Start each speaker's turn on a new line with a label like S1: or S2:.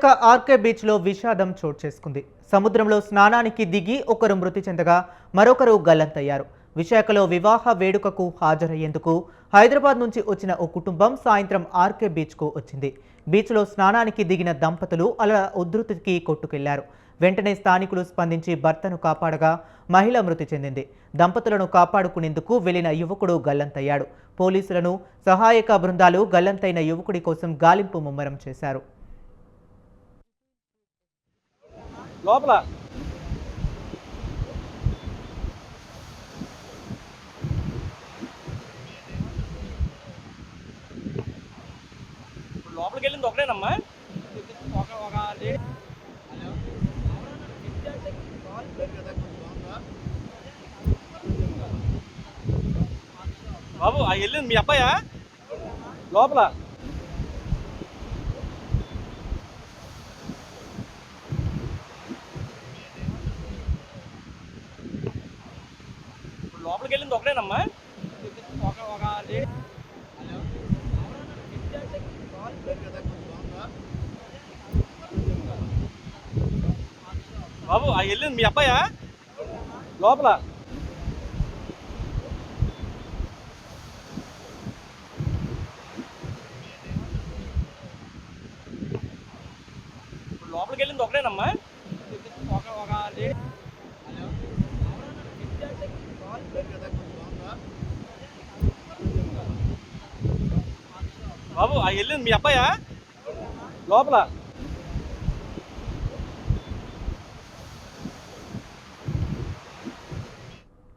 S1: Visakha RK బీచ్లో విషాదం చోటు చేసుకుంది. సముద్రంలో స్నానానికి దిగి ఒకరు మృతి చెందగా మరొకరు గల్లంతయ్యారు. విశాఖలో వివాహ వేడుకకు హాజరయ్యేందుకు హైదరాబాద్ నుంచి వచ్చిన ఓ కుటుంబం సాయంత్రం ఆర్కే బీచ్కు వచ్చింది. బీచ్లో స్నానానికి దిగిన దంపతులు అలా ఉధృతికి కొట్టుకెళ్లారు. వెంటనే స్థానికులు స్పందించి భర్తను కాపాడగా మహిళ మృతి చెందింది. దంపతులను కాపాడుకునేందుకు వెళ్లిన యువకుడు గల్లంతయ్యాడు. పోలీసులను సహాయక బృందాలు గల్లంతైన యువకుడి కోసం గాలింపు ముమ్మరం చేశారు.
S2: లోపల లోపలికి వెళ్ళింది ఒకటేనమ్మా. బాబు ఆ వెళ్ళింది మీ అబ్బాయా? లోపల లోపలికి వెళ్ళింది ఒకటేనమ్మా. బాబు ఆ వెళ్ళింది మీ అబ్బాయా? లోపల లోపలికి వెళ్ళింది ఒకటేనమ్మా. బాబు ఆ వెళ్ళింది మీ అబ్బాయా? లోపల